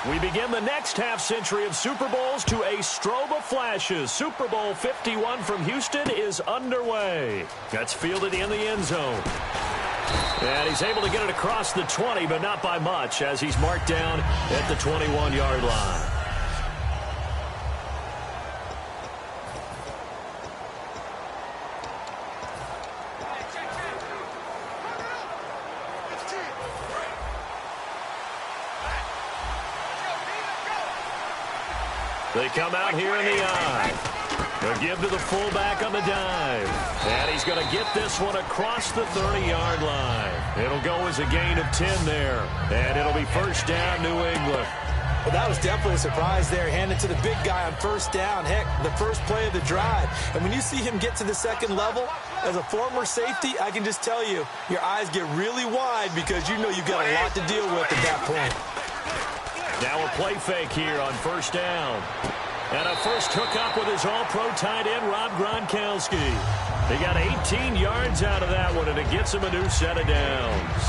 We begin the next half-century of Super Bowls to a strobe of flashes. Super Bowl 51 from Houston is underway. That's fielded in the end zone. And he's able to get it across the 20, but not by much, as he's marked down at the 21-yard line. They come out here in the eye. They'll give to the fullback on the dive. And he's going to get this one across the 30-yard line. It'll go as a gain of 10 there. And it'll be first down, New England. Well, that was definitely a surprise there. Handed to the big guy on first down. Heck, the first play of the drive. And when you see him get to the second level, as a former safety, I can just tell you, your eyes get really wide because you know you've got a lot to deal with at that point. Now a play fake here on first down. And a first hookup with his all-pro tight end, Rob Gronkowski. He got 18 yards out of that one, and it gets him a new set of downs.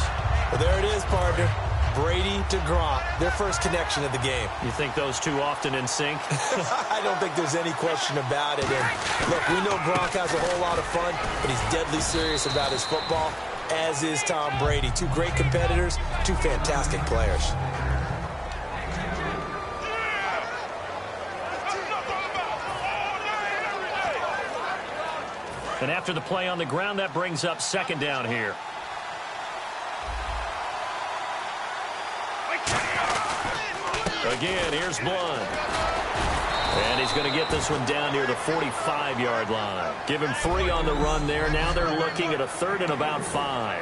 Well, there it is, partner. Brady to Gronk, their first connection of the game. You think those two often in sync? I don't think there's any question about it. And look, we know Gronk has a whole lot of fun, but he's deadly serious about his football, as is Tom Brady. Two great competitors, two fantastic players. And after the play on the ground, that brings up second down here. Again, here's Blunt. And he's going to get this one down near the 45-yard line. Give him 3 on the run there. Now they're looking at a third and about 5.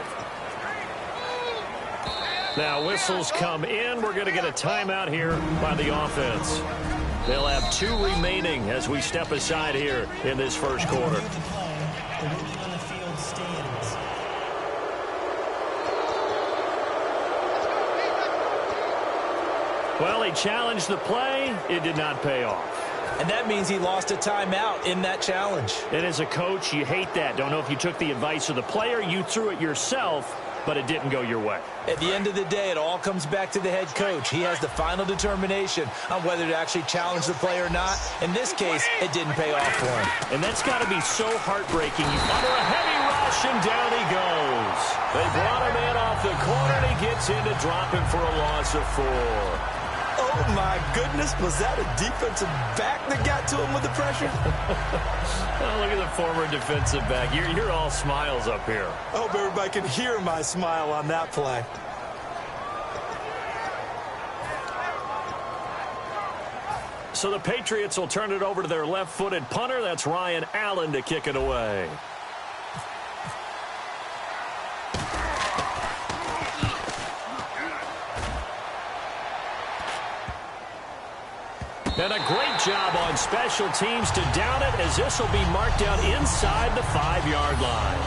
Now whistles come in. We're going to get a timeout here by the offense. They'll have 2 remaining as we step aside here in this first quarter. The ruling on the field stands. Well, he challenged the play. It did not pay off. And that means he lost a timeout in that challenge. And as a coach, you hate that. Don't know if you took the advice of the player. You threw it yourself, but it didn't go your way. At the end of the day, it all comes back to the head coach. He has the final determination on whether to actually challenge the play or not. In this case, it didn't pay off for him. And that's got to be so heartbreaking. Under a heavy rush, and down he goes. They brought him in off the corner, and he gets in to drop him for a loss of 4. Oh, my goodness. Was that a defensive back that got to him with the pressure? Oh, look at the former defensive back. You're all smiles up here. I hope everybody can hear my smile on that play. So the Patriots will turn it over to their left-footed punter. That's Ryan Allen to kick it away. And a great job on special teams to down it, as this will be marked down inside the 5-yard line.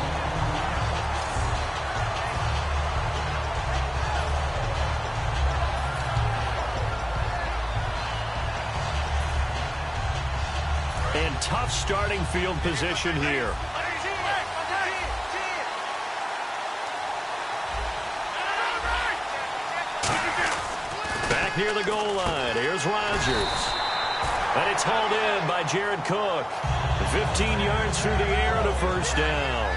And tough starting field position here. Back near the goal line, here's Rodgers. And it's hauled in by Jared Cook. 15 yards through the air and a first down.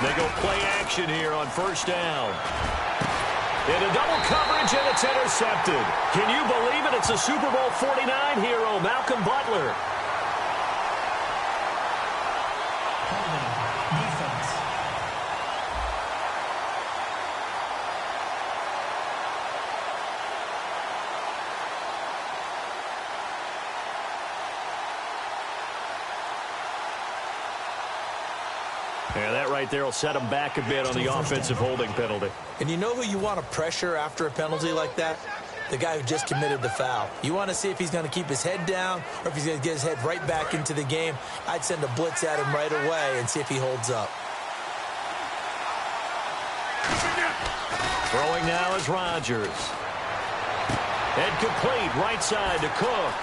They go play action here on first down. Into double coverage, and it's intercepted. Can you believe it? It's a Super Bowl 49 hero, Malcolm Butler. Defense. Yeah, that right there will set him back a bit on the offensive holding penalty. And you know who you want to pressure after a penalty like that? The guy who just committed the foul. You want to see if he's going to keep his head down or if he's going to get his head right back into the game. I'd send a blitz at him right away and see if he holds up. Throwing now is Rodgers. And complete right side to Cook.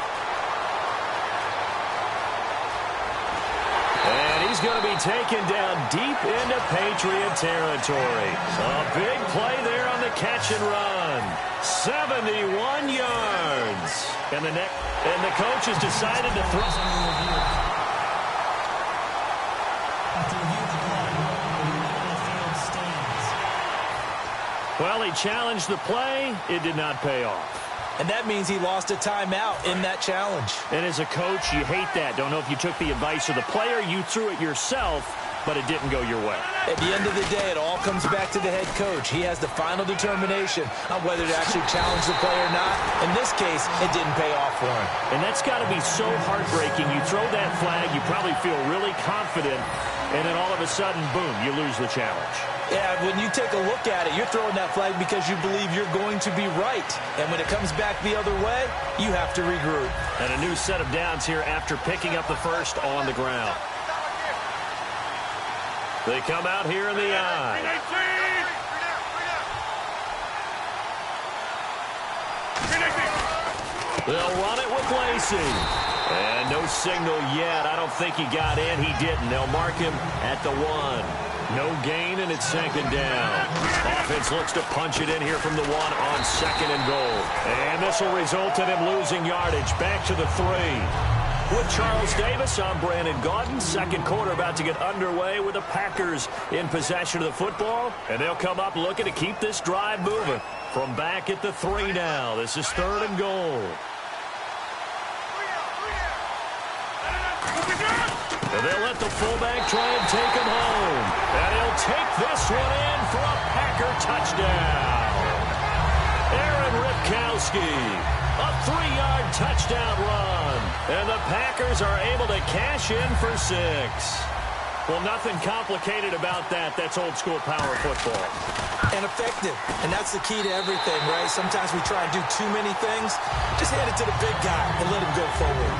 And he's he's going to be taken down deep into Patriot territory. A big play there on the catch and run. 71 yards. And the coach has decided to throw. After review of the play, the ruling on the field stands. Well, he challenged the play. It did not pay off. And that means he lost a timeout in that challenge. And as a coach, you hate that. Don't know if you took the advice of the player. You threw it yourself, but it didn't go your way. At the end of the day, it all comes back to the head coach. He has the final determination on whether to actually challenge the play or not. In this case, it didn't pay off for him. And that's got to be so heartbreaking. You throw that flag, you probably feel really confident, and then all of a sudden, boom, you lose the challenge. Yeah, when you take a look at it, you're throwing that flag because you believe you're going to be right. And when it comes back the other way, you have to regroup. And a new set of downs here after picking up the first on the ground. They come out here in the eye. They'll run it with Lacey. And no signal yet. I don't think he got in. He didn't. They'll mark him at the 1. No gain, and it's second down. Offense looks to punch it in here from the 1 on second and goal. And this will result in him losing yardage. Back to the 3. With Charles Davis, I'm Brandon Gaudin. Second quarter about to get underway with the Packers in possession of the football. And they'll come up looking to keep this drive moving. From back at the 3 now. This is third and goal. And they'll let the fullback try and take him home. And he'll take this one in for a Packer touchdown. Aaron Ripkowski, a 3-yard touchdown run. And the Packers are able to cash in for 6. Well, nothing complicated about that. That's old-school power football. And effective. And that's the key to everything, right? Sometimes we try and do too many things. Just hand it to the big guy and let him go forward.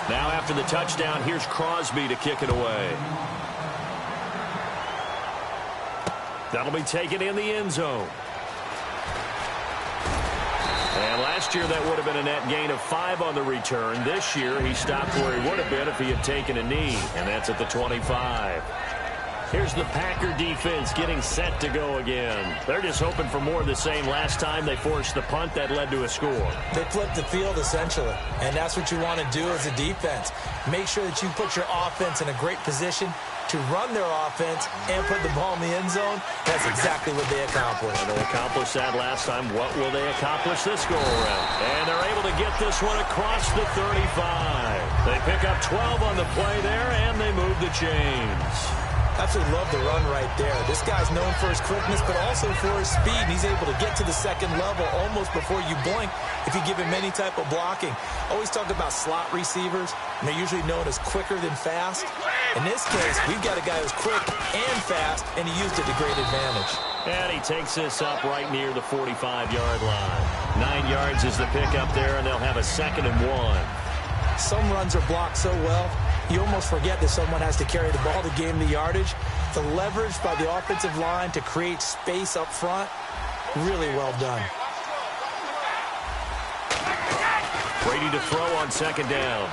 Now after the touchdown, here's Crosby to kick it away. That'll be taken in the end zone. And last year, that would have been a net gain of 5 on the return. This year, he stopped where he would have been if he had taken a knee, and that's at the 25. Here's the Packer defense getting set to go again. They're just hoping for more of the same. Last time they forced the punt that led to a score. They flipped the field, essentially, and that's what you want to do as a defense. Make sure that you put your offense in a great position to run their offense and put the ball in the end zone. That's exactly what they accomplished. And they accomplished that last time. What will they accomplish this go-around? And they're able to get this one across the 35. They pick up 12 on the play there, and they move the chains. Absolutely love the run right there. This guy's known for his quickness, but also for his speed. He's able to get to the second level almost before you blink if you give him any type of blocking. Always talk about slot receivers, and they're usually known as quicker than fast. In this case, we've got a guy who's quick and fast, and he used it to great advantage. And he takes this up right near the 45-yard line. 9 yards is the pickup there, and they'll have a second and 1. Some runs are blocked so well, you almost forget that someone has to carry the ball to gain the yardage. The leverage by the offensive line to create space up front, really well done. Brady to throw on second down.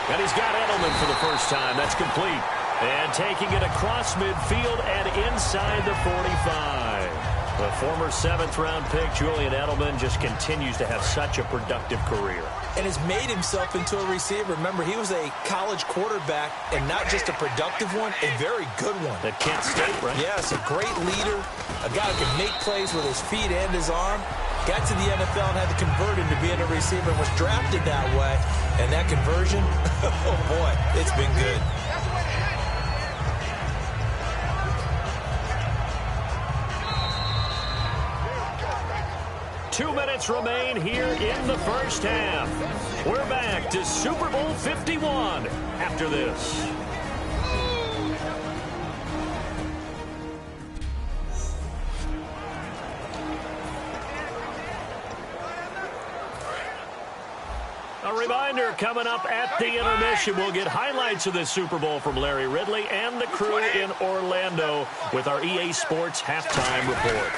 And he's got Edelman for the first time. That's complete. And taking it across midfield and inside the 45. The former 7th-round pick, Julian Edelman, just continues to have such a productive career. And has made himself into a receiver. Remember, he was a college quarterback, and not just a productive one, a very good one. At Kent State, right? Yes, a great leader, a guy who can make plays with his feet and his arm. Got to the NFL and had to convert into being a receiver and was drafted that way. And that conversion, oh boy, it's been good. Two minutes remain here in the first half. We're back to Super Bowl 51 after this. A reminder, coming up at the intermission, we'll get highlights of this Super Bowl from Larry Ridley and the crew in Orlando with our EA Sports halftime report.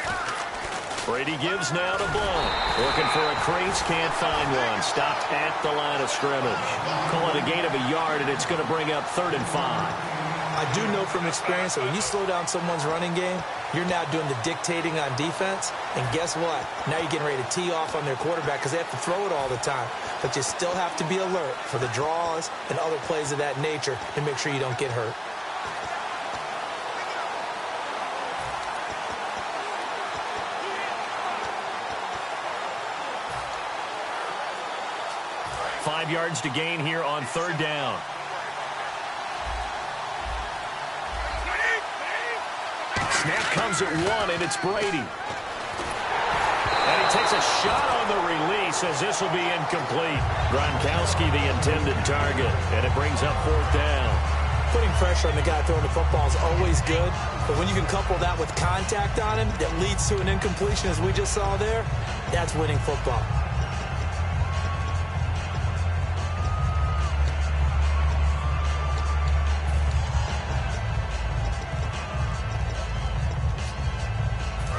Brady gives now to Blount. Looking for a crease, can't find one. Stopped at the line of scrimmage. Call it a gain of a yard, and it's going to bring up 3rd and 5. I do know from experience that when you slow down someone's running game, you're now doing the dictating on defense. And guess what? Now you're getting ready to tee off on their quarterback because they have to throw it all the time. But you still have to be alert for the draws and other plays of that nature and make sure you don't get hurt. Five yards to gain here on 3rd down. Snap comes at 1, and it's Brady. And he takes a shot on the release as this will be incomplete. Gronkowski the intended target, and it brings up 4th down. Putting pressure on the guy throwing the football is always good, but when you can couple that with contact on him that leads to an incompletion, as we just saw there, that's winning football.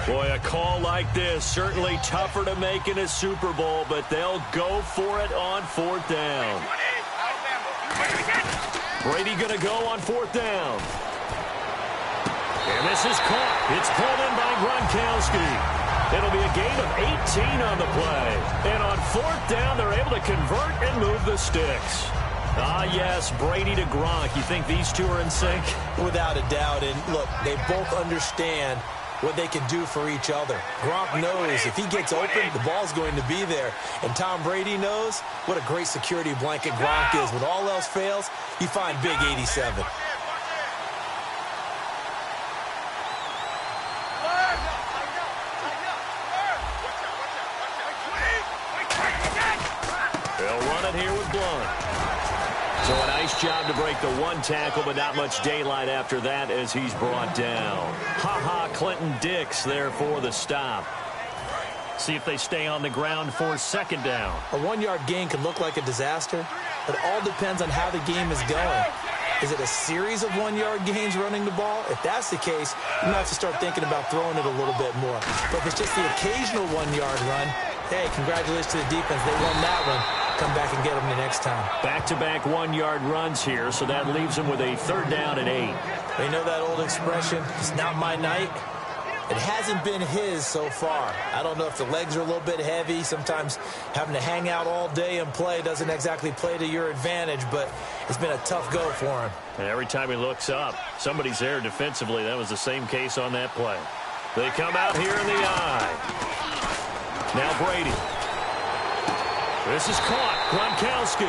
Boy, a call like this, certainly tougher to make in a Super Bowl, but they'll go for it on 4th down. Brady going to go on 4th down. And this is caught. It's pulled in by Gronkowski. It'll be a gain of 18 on the play. And on 4th down, they're able to convert and move the sticks. Ah, yes, Brady to Gronk. You think these two are in sync? Without a doubt. And look, they both understand what they can do for each other. Gronk knows if he gets open, the ball's going to be there. And Tom Brady knows what a great security blanket Gronk is. When all else fails, you find big 87. They'll run it here with Blount. So a nice job to break the one tackle, but not much daylight after that as he's brought down. Ha-ha, Clinton Dix there for the stop. See if they stay on the ground for 2nd down. A 1-yard gain can look like a disaster, but it all depends on how the game is going. Is it a series of 1-yard gains running the ball? If that's the case, you might have to start thinking about throwing it a little bit more. But if it's just the occasional 1-yard run, hey, congratulations to the defense. They won that one. Come back and get them the next time. Back-to-back 1-yard runs here, so that leaves them with a 3rd down and 8. You know that old expression, it's not my night? It hasn't been his so far. I don't know if the legs are a little bit heavy. Sometimes having to hang out all day and play doesn't exactly play to your advantage, but it's been a tough go for him. And every time he looks up, somebody's there defensively. That was the same case on that play. They come out here in the eye. Now Brady. This is caught. Gronkowski.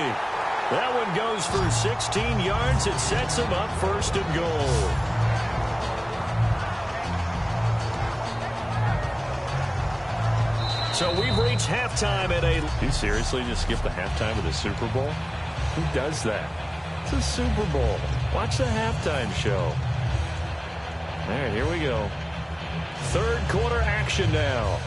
That one goes for 16 yards. It sets him up 1st and goal. So we've reached halftime at a... You seriously just skip the halftime of the Super Bowl? Who does that? It's a Super Bowl. Watch the halftime show. All right, here we go. 3rd quarter action now.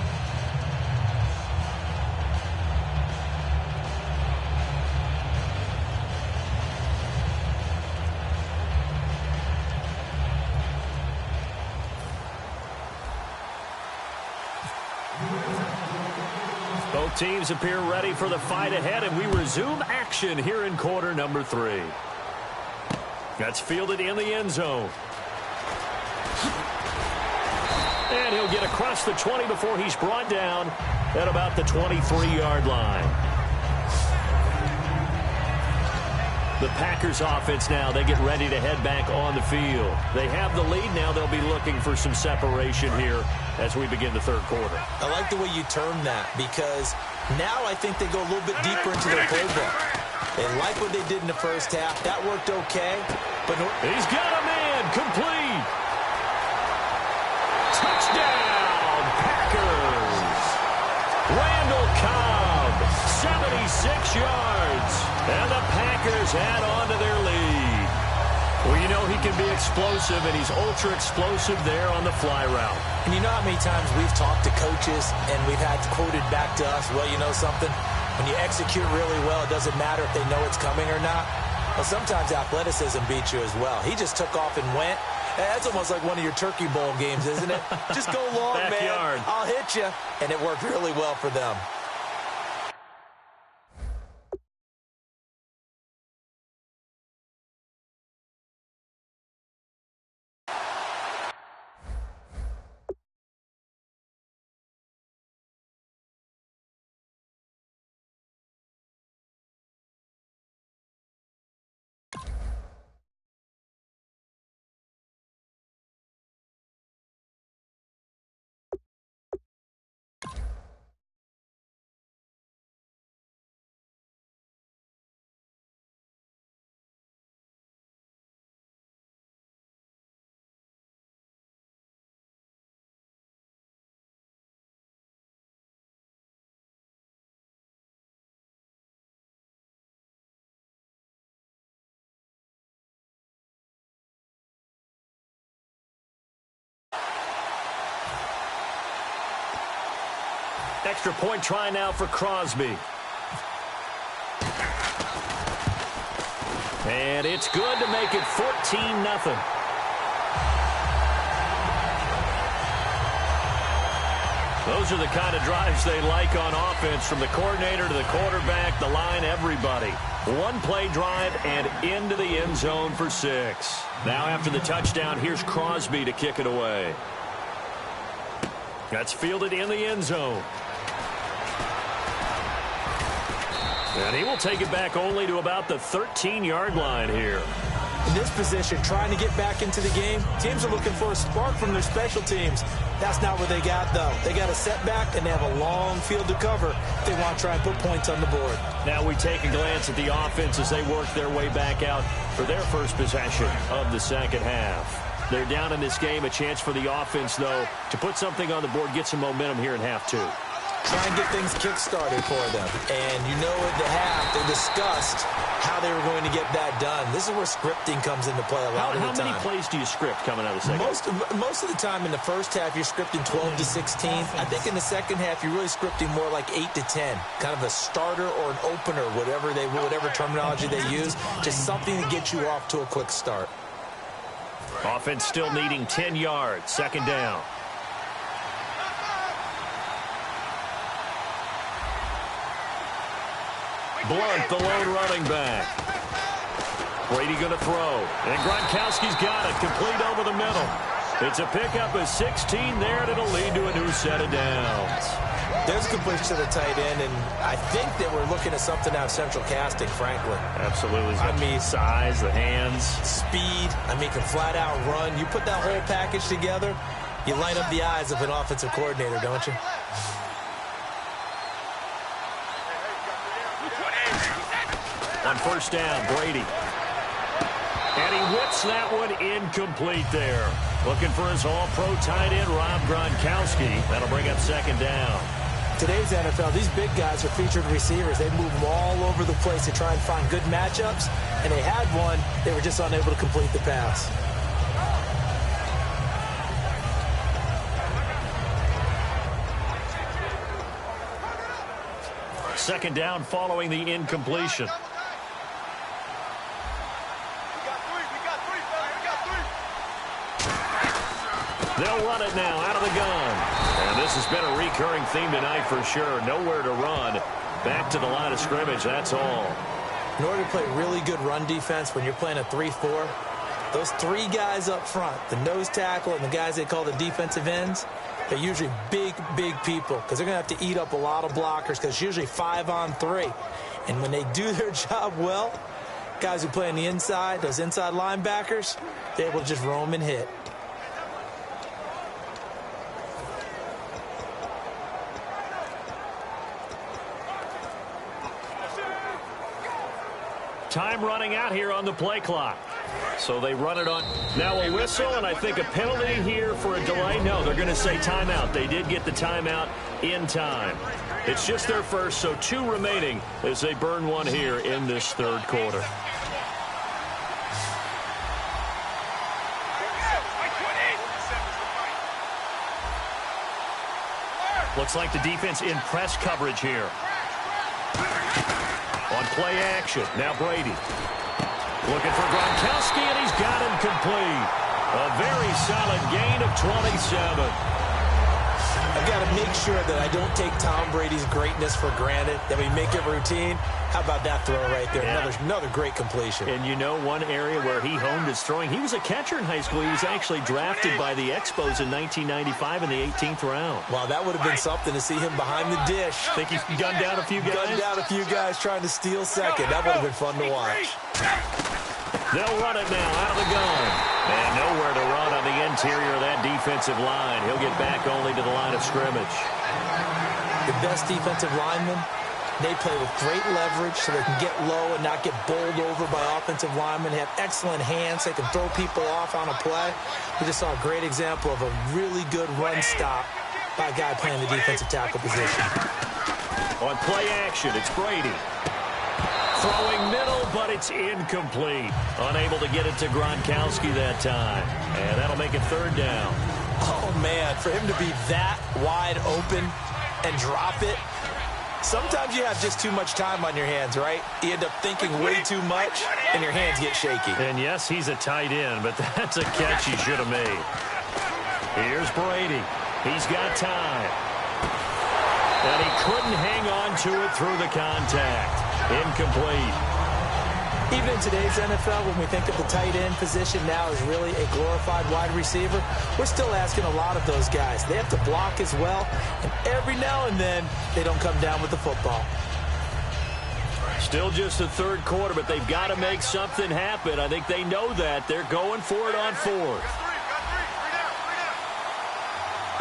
Both teams appear ready for the fight ahead, and we resume action here in quarter number 3. That's fielded in the end zone. And he'll get across the 20 before he's brought down at about the 23-yard line. The Packers offense now, they get ready to head back on the field. They have the lead now. They'll be looking for some separation here as we begin the 3rd quarter. I like the way you term that because now I think they go a little bit deeper into their playbook. They like what they did in the 1st half. That worked okay. But he's got a man complete. Touchdown, Packers. Randall Cobb, 76 yards. And the Packers add on to their lead. Well, you know he can be explosive, and he's ultra-explosive there on the fly route. And you know how many times we've talked to coaches and we've had quoted back to us, well, you know something? When you execute really well, it doesn't matter if they know it's coming or not. Well, sometimes athleticism beats you as well. He just took off and went, That's almost like one of your Turkey Bowl games, isn't it? Just go long, Backyard. man. I'll hit you. And it worked really well for them. Extra point try now for Crosby. And it's good to make it 14-0. Those are the kind of drives they like on offense, from the coordinator to the quarterback, the line, everybody. One-play drive and into the end zone for 6. Now after the touchdown, here's Crosby to kick it away. That's fielded in the end zone. And he will take it back only to about the 13-yard line here. In this position, trying to get back into the game, teams are looking for a spark from their special teams. That's not what they got, though. They got a setback, and they have a long field to cover if they want to try and put points on the board. Now we take a glance at the offense as they work their way back out for their first possession of the second half. They're down in this game. A chance for the offense, though, to put something on the board, get some momentum here in half 2. Try and get things kick-started for them. And you know at the half, they discussed how they were going to get that done. This is where scripting comes into play a lot of the time. How many plays do you script coming out of the second half? Most of the time in the first half, you're scripting 12 to 16. I think in the second half, you're really scripting more like 8 to 10. Kind of a starter or an opener, whatever terminology they use. Just something to get you off to a quick start. Offense still needing 10 yards. Second down. Blunt, the lone running back. Brady going to throw. And Gronkowski's got it. Complete over the middle. It's a pickup of 16 there, and it'll lead to a new set of downs. There's completion to the tight end, and I think that we're looking at something out of central casting, frankly. Absolutely. I mean, size, the hands. Speed. I mean, can flat out run. You put that whole package together, you light up the eyes of an offensive coordinator, don't you? On first down, Brady. And he whips that one incomplete there. Looking for his all-pro tight end, Rob Gronkowski. That'll bring up second down. Today's NFL, these big guys are featured receivers. They move them all over the place to try and find good matchups. And they had one. They were just unable to complete the pass. Second down following the incompletion. They'll run it now out of the gun. And this has been a recurring theme tonight for sure. Nowhere to run. Back to the line of scrimmage, that's all. In order to play really good run defense when you're playing a 3-4, those 3 guys up front, the nose tackle and the guys they call the defensive ends, they're usually big, big people because they're going to have to eat up a lot of blockers because it's usually 5-on-3. And when they do their job well, guys who play on the inside, those inside linebackers, they're able to just roam and hit. Time running out here on the play clock. So they run it on. Now a whistle, and I think a penalty here for a delay. No, they're going to say timeout. They did get the timeout in time. It's just their first, so 2 remaining as they burn one here in this third quarter. Looks like the defense in press coverage here. On play action, now Brady. Looking for Gronkowski, and he's got him complete. A very solid gain of 27. I've got to make sure that I don't take Tom Brady's greatness for granted, that we make it routine. How about that throw right there? Yeah. Another great completion. And you know one area where he honed his throwing? He was a catcher in high school. He was actually drafted by the Expos in 1995 in the 18th round. Wow, that would have been something to see him behind the dish. Think he's gunned down a few guys? Gunned down a few guys trying to steal second. That would have been fun to watch. They'll run it now out of the gun. And nowhere to run on the interior of that defensive line. He'll get back only to the line of scrimmage. The best defensive linemen, they play with great leverage so they can get low and not get bowled over by offensive linemen. They have excellent hands. They can throw people off on a play. We just saw a great example of a really good run stop by a guy playing the defensive tackle position. On play action, it's Brady. Throwing middle, but it's incomplete. Unable to get it to Gronkowski that time. And that'll make it third down. Oh, man, for him to be that wide open and drop it. Sometimes you have just too much time on your hands, right? You end up thinking way too much, and your hands get shaky. And yes, he's a tight end, but that's a catch he should have made. Here's Brady. He's got time. And he couldn't hang on to it through the contact. Incomplete. Even in today's NFL, when we think of the tight end position now as really a glorified wide receiver, we're still asking a lot of those guys. They have to block as well, and every now and then, they don't come down with the football. Still just the third quarter, but they've got to make something happen. I think they know that. They're going for it on fourth.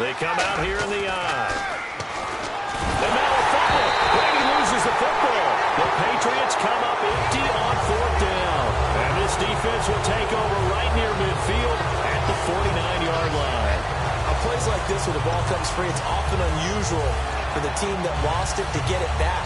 They come out here in the eye. And now a fumble. Brady loses the football. The Patriots come up empty on fourth down. And this defense will take over right near midfield at the 49-yard line. On plays like this where the ball comes free, it's often unusual for the team that lost it to get it back.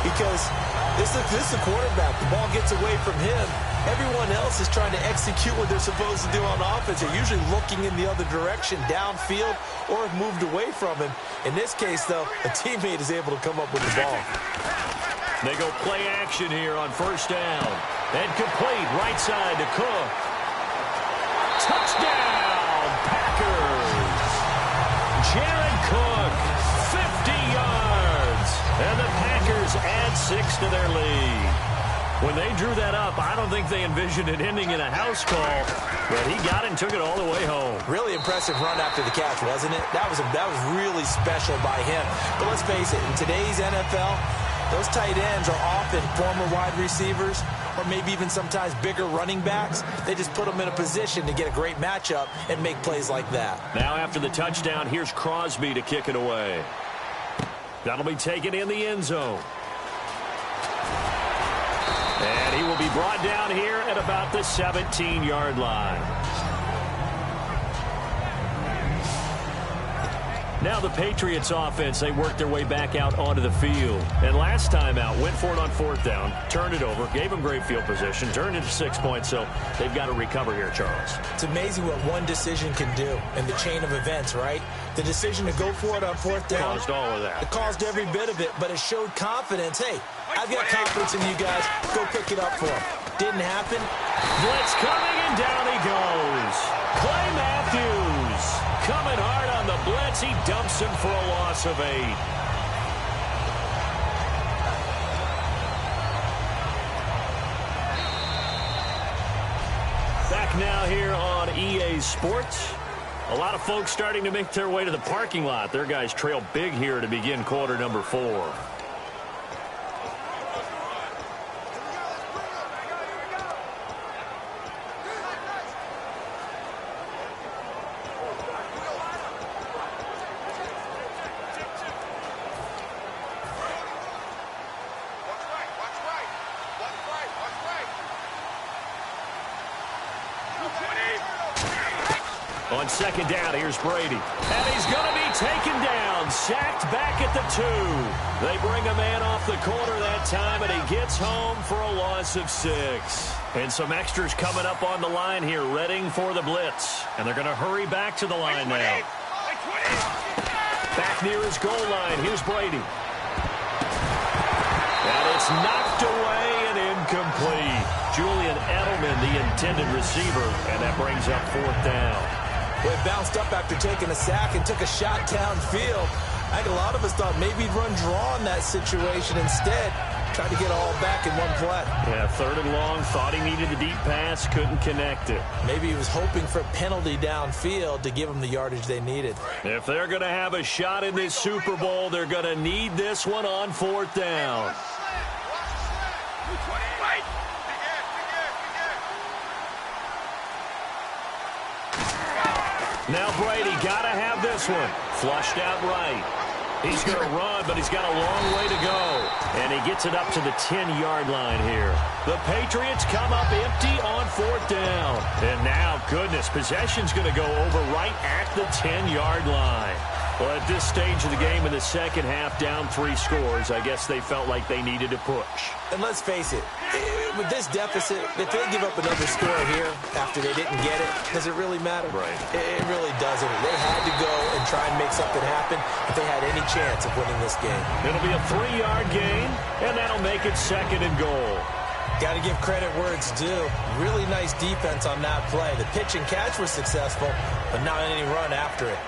Because this is the quarterback. The ball gets away from him. Everyone else is trying to execute what they're supposed to do on offense. They're usually looking in the other direction, downfield, or have moved away from him. In this case, though, a teammate is able to come up with the ball. They go play action here on first down. And complete right side to Cook. Touchdown, Packers. Jared Cook, 50 yards. And the Packers add 6 to their lead. When they drew that up, I don't think they envisioned it ending in a house call, but he got it and took it all the way home. Really impressive run after the catch, wasn't it? That was really special by him. But let's face it, in today's NFL, those tight ends are often former wide receivers or maybe even sometimes bigger running backs. They just put them in a position to get a great matchup and make plays like that. Now after the touchdown, here's Crosby to kick it away. That'll be taken in the end zone. And he will be brought down here at about the 17-yard line. Now the Patriots offense, they worked their way back out onto the field. And last time out, went for it on fourth down, turned it over, gave them great field position, turned it to 6 points, so they've got to recover here, Charles. It's amazing what one decision can do in the chain of events, right? The decision to go for it on fourth down. Caused all of that. It caused every bit of it, but it showed confidence. Hey, I've got confidence in you guys. Go pick it up for them. Didn't happen. Blitz coming, and down he goes. Clay Matthews coming hard on the blitz. He dumps him for a loss of 8. Back now here on EA Sports. A lot of folks starting to make their way to the parking lot. Their guys trail big here to begin quarter number 4. On second down, here's Brady. And he's going to be taken down, sacked back at the 2. They bring a man off the corner that time, and he gets home for a loss of 6. And some extras coming up on the line here, readying for the blitz. And they're going to hurry back to the line now. Back near his goal line, here's Brady. And it's knocked away and incomplete. Julian Edelman, the intended receiver, and that brings up 4th down. Well, he bounced up after taking a sack and took a shot downfield. I think a lot of us thought maybe he'd run draw in that situation. Instead, tried to get all back in one play. Yeah, 3rd and long, thought he needed the deep pass, couldn't connect it. Maybe he was hoping for a penalty downfield to give him the yardage they needed. If they're going to have a shot in this Super Bowl, they're going to need this one on 4th down. Now Brady got to have this one. Flushed out right. He's going to run, but he's got a long way to go. And he gets it up to the 10-yard line here. The Patriots come up empty on 4th down. And now, goodness, possession's going to go over right at the 10-yard line. Well, at this stage of the game in the second half, down 3 scores, I guess they felt like they needed to push. And let's face it, with this deficit, if they give up another score here after they didn't get it, does it really matter? Right. It really doesn't. They had to go and try and make something happen if they had any chance of winning this game. It'll be a 3-yard gain, and that'll make it 2nd and goal. Got to give credit where it's due. Really nice defense on that play. The pitch and catch was successful, but not any run after it.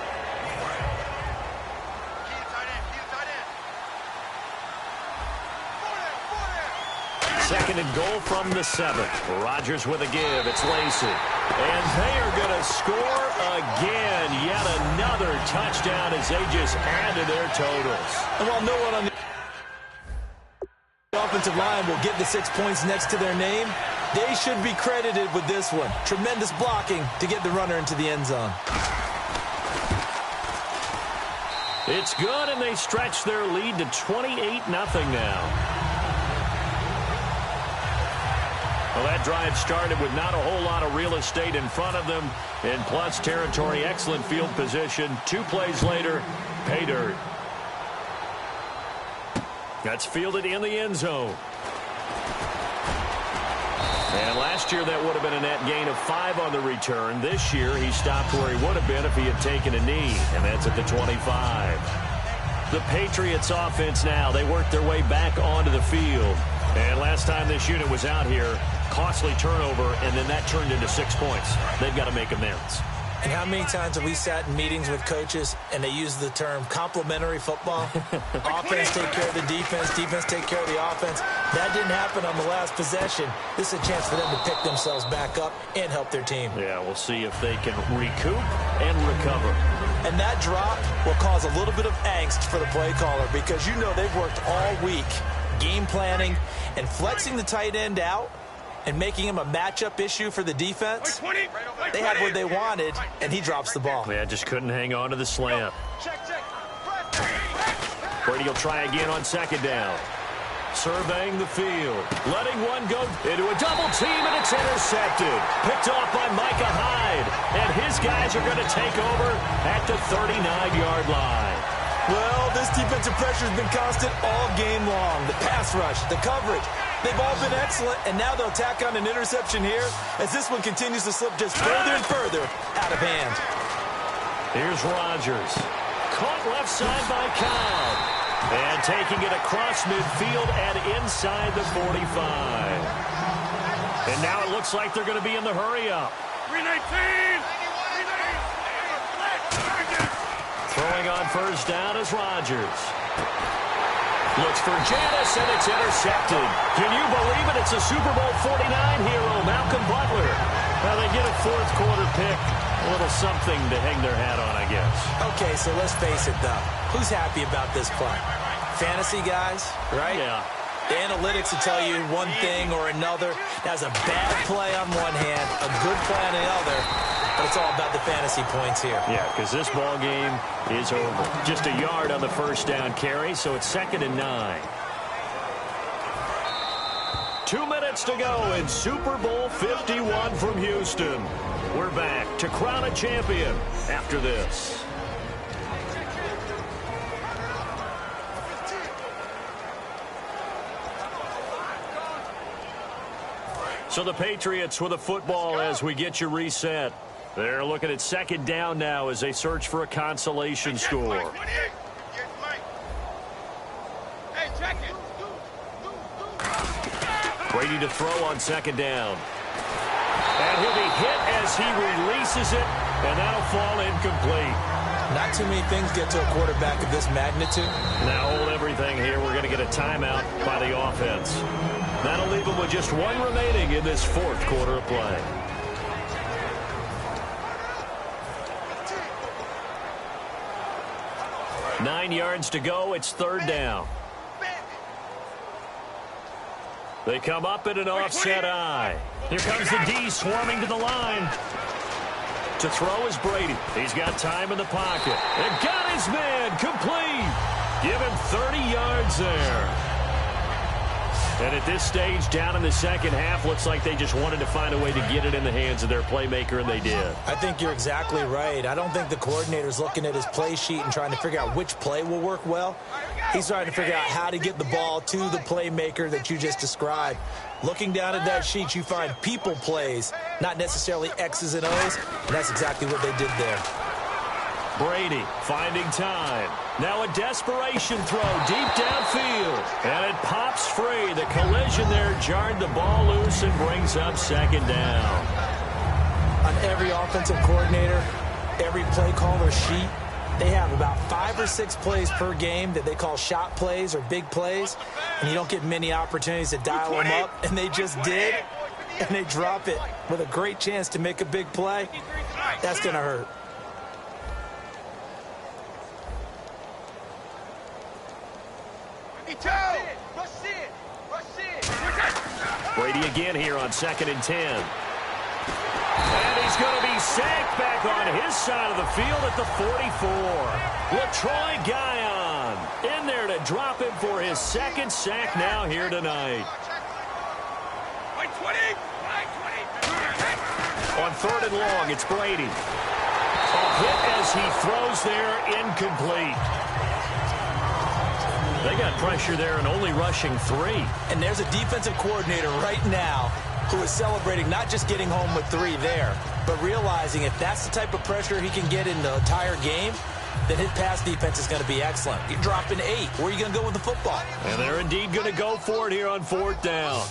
2nd and goal from the 7th. Rodgers with a give. It's Lacy. And they are going to score again. Yet another touchdown as they just add to their totals. And while no one on the offensive line will get the 6 points next to their name, they should be credited with this one. Tremendous blocking to get the runner into the end zone. It's good, and they stretch their lead to 28-0 now. Well, that drive started with not a whole lot of real estate in front of them. And plus territory, excellent field position. 2 plays later, pay dirt. That's fielded in the end zone. And last year that would have been a net gain of 5 on the return. This year he stopped where he would have been if he had taken a knee. And that's at the 25. The Patriots offense now, they work their way back onto the field. And last time this unit was out here, costly turnover, and then that turned into 6 points. They've got to make amends. And how many times have we sat in meetings with coaches and they use the term complementary football? Offense take care of the defense, defense take care of the offense. That didn't happen on the last possession. This is a chance for them to pick themselves back up and help their team. Yeah, we'll see if they can recoup and recover. And that drop will cause a little bit of angst for the play caller because you know they've worked all week game planning and flexing the tight end out and making him a matchup issue for the defense. They had what they wanted, and he drops the ball. Yeah, just couldn't hang on to the slant. Brady will try again on 2nd down. Surveying the field. Letting one go into a double team, and it's intercepted. Picked off by Micah Hyde. And his guys are going to take over at the 39-yard line. Well, this defensive pressure has been constant all game long. The pass rush, the coverage, they've all been excellent, and now they'll tack on an interception here as this one continues to slip just further and further out of hand. Here's Rodgers. Caught left side by Cobb. And taking it across midfield and inside the 45. And now it looks like they're going to be in the hurry-up. 319! Throwing on 1st down is Rodgers. Looks for Janice, and it's intercepted. Can you believe it? It's a Super Bowl 49 hero, Malcolm Butler. Now they get a 4th quarter pick. A little something to hang their hat on, I guess. Okay, so let's face it, though. Who's happy about this play? Fantasy guys, right? Yeah. The analytics will tell you one thing or another. That's a bad play on one hand, a good play on the other. But it's all about the fantasy points here. Yeah, because this ball game is over. Just a yard on the 1st down carry, so it's 2nd and 9. 2 minutes to go in Super Bowl 51 from Houston. We're back to crown a champion after this. So the Patriots with a football as we get you reset. They're looking at 2nd down now as they search for a consolation score. Brady to throw on 2nd down. And he'll be hit as he releases it, and that'll fall incomplete. Not too many things get to a quarterback of this magnitude. Now hold everything here. We're going to get a timeout by the offense. That'll leave them with just one remaining in this fourth quarter of play. Nine yards to go. It's third down. They come up in an offset eye. Here comes the D swarming to the line. To throw is Brady. He's got time in the pocket. And got his man complete. Give him 30 yards there. And at this stage, down in the second half, looks like they just wanted to find a way to get it in the hands of their playmaker, and they did. I think you're exactly right. I don't think the coordinator's looking at his play sheet and trying to figure out which play will work well. He's trying to figure out how to get the ball to the playmaker that you just described. Looking down at that sheet, you find people plays, not necessarily X's and O's, and that's exactly what they did there. Brady finding time. Now a desperation throw deep downfield. And it pops free. The collision there jarred the ball loose and brings up second down. On every offensive coordinator, every play caller sheet, they have about 5 or 6 plays per game that they call shot plays or big plays, and you don't get many opportunities to dial them up, and they just did, and they drop it with a great chance to make a big play. That's going to hurt. Brady again here on 2nd and 10. And he's going to be sacked back on his side of the field at the 44. LaTroy Guion in there to drop him for his second sack now here tonight. On 3rd and long, it's Brady. A hit as he throws there, incomplete. They got pressure there and only rushing 3. And there's a defensive coordinator right now who is celebrating not just getting home with 3 there, but realizing if that's the type of pressure he can get in the entire game, then his pass defense is going to be excellent. You're dropping 8. Where are you going to go with the football? And they're indeed going to go for it here on 4th down.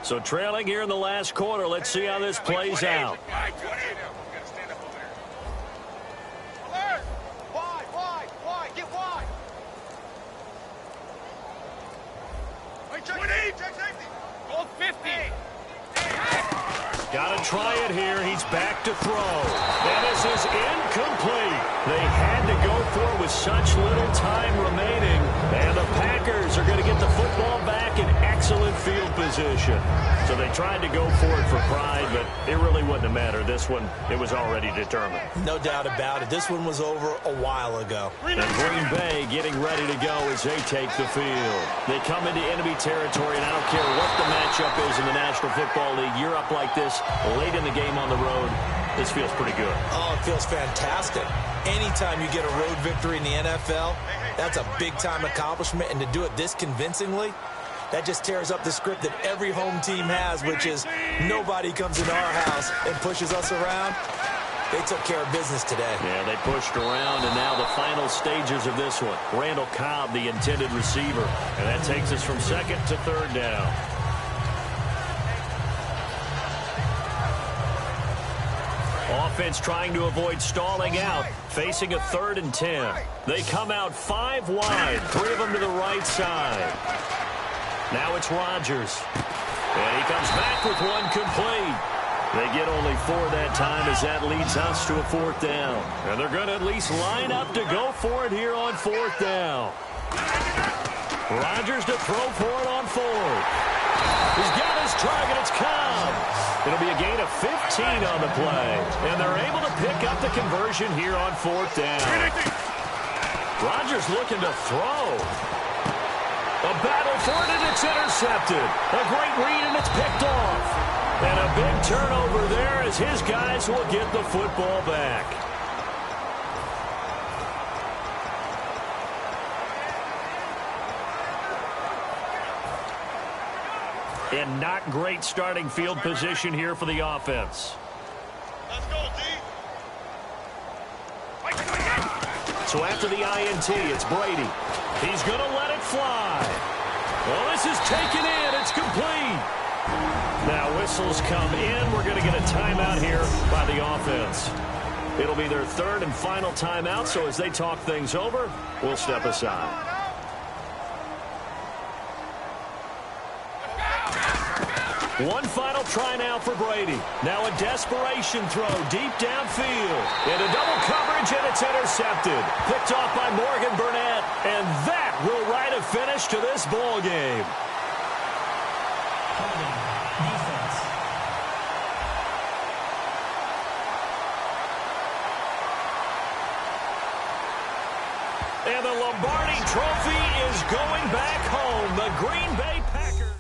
So trailing here in the last quarter. Let's see how this plays out. Got to try it here. He's back to throw. And this is incomplete. They had to go for it with such little time remaining. And the Packers are going to get the football back in excellent field position. So they tried to go for it for pride, but it really wouldn't have mattered. This one, it was already determined. No doubt about it. This one was over a while ago. And Green Bay getting ready to go as they take the field. They come into enemy territory, and I don't care what the matchup is in the National Football League. You're up like this late in the game on the road. This feels pretty good. Oh, it feels fantastic. Anytime you get a road victory in the NFL, that's a big-time accomplishment. And to do it this convincingly, that just tears up the script that every home team has, which is nobody comes into our house and pushes us around. They took care of business today. Yeah, they pushed around, and now the final stages of this one. Randall Cobb, the intended receiver. And that takes us from 2nd to 3rd down. Offense trying to avoid stalling out, facing a 3rd and 10. They come out 5 wide, 3 of them to the right side. Now it's Rodgers. And he comes back with one complete. They get only 4 that time as that leads us to a 4th down. And they're going to at least line up to go for it here on 4th down. Rodgers to throw for it on 4th. He's got his target. It's Cobb. It'll be a gain of 15 on the play. And they're able to pick up the conversion here on 4th down. Rodgers looking to throw. A battle for it, and it's intercepted. A great read, and it's picked off. And a big turnover there as his guys will get the football back. And not great starting field position here for the offense. Let's go, D. So after the INT, it's Brady. He's going to let it fly. Well, this is taken in. It's complete. Now, whistles come in. We're going to get a timeout here by the offense. It'll be their third and final timeout, so as they talk things over, we'll step aside. One final try now for Brady. Now a desperation throw deep downfield. Into double coverage, and it's intercepted. Picked off by Morgan Burnett. And that will write a finish to this ball game. Defense. And the Lombardi Trophy is going back home. The Green Bay Packers.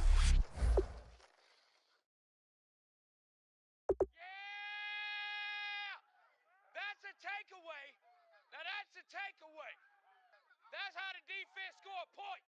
That's a takeaway. Now that's a takeaway. That's how the defense score a point.